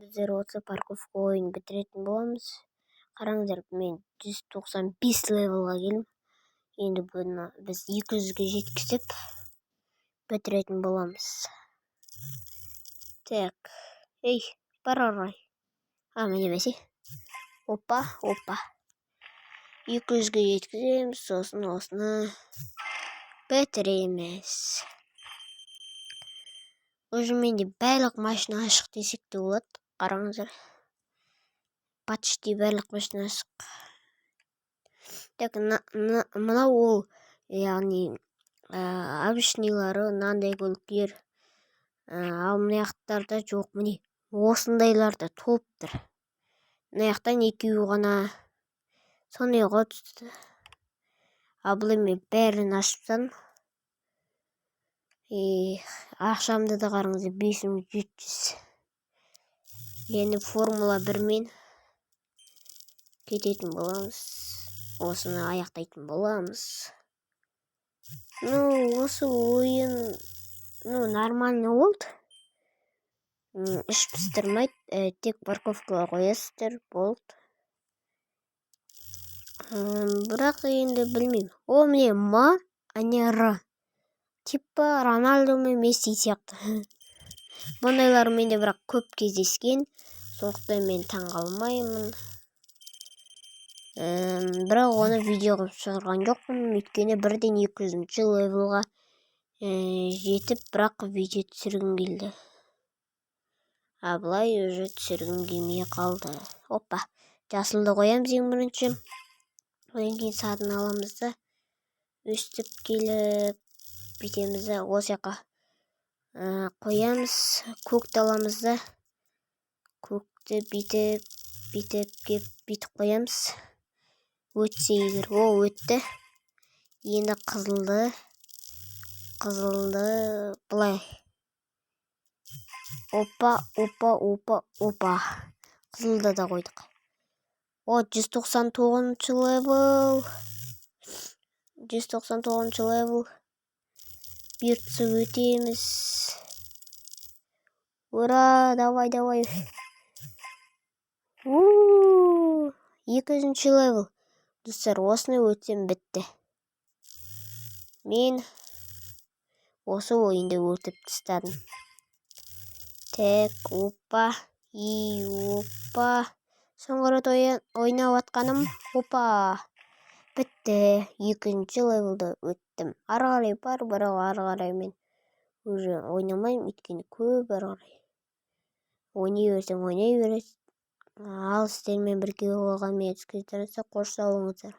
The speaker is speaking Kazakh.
Біздер осы парковка ойын бітіретін боламыз. Қараңыздар, мен 195 левелға келдім. Енді бұны біз 200-ге жеткізіп бітіретін боламыз. Так, ей, бар арай. Міне бәсе. Опа. 200-ге жеткіземіз, сосын осыны бітіреміз. Уже менде барлық машина ашық десек те болады. Қараңыздар. Почти барлық машина ашық. Так, мынау ол, яғни обычныйлары, мынандай көліктер. Ал мынаяқтарда жоқ, міне. Осындайларда толыптыр. Мынаяқтан екеуі ғана сонайға түсті. Ал бұл мен бәрін ашыпсам. Ақшамды да қараңыздар, 5700. Енді формула 1-мен кететін боламыз. Осыны аяқтайтын боламыз. Осы ойын нормально болды. Іш пыстырмайды, тек парковкаға қоясыздар, болды. Бірақ енді білмеймін. О, міне ма, а не р. Типа Рональдо мен Месси сияқты. Бұндайлар менде бірақ көп кездескен. Сондықтан мен таңғалмаймын. Бірақ оны видео қылып шығарған жоқпын. Өйткені бірден 200-ші левелға жетіп, бірақ видео түсіргім келді. Былай уже түсіргім келмей қалды. Опа, жасылды қоямыз ең бірінші. Одан кейін сатын аламыз да өстіп келіп бүйтеміз да осы жаққа қоямыз. Көкті аламыз да көкті бүйтіп кеп бүйтіп қоямыз. Өтсе егер, өтті. Енді қызылды былай. Опа. Қызылды да қойдық. 199 левел. 199 левел. Бертісі өтеміз. Ура, давай. 200-ші левел. Достар, осыны өтсем бітті. Мен осы ойынды өтіп тастадым. Так, опа. Соңғы рет ойнап атқаным. Опа. Бітті. 200-ші левелді өттім. Ары қарай бар, бірақ ары қарай мен уже ойнамаймын, өйткені көп ары қарай. Ойнай берсең. Ал сіздермен бірге болған мен қош сау болыңыздар.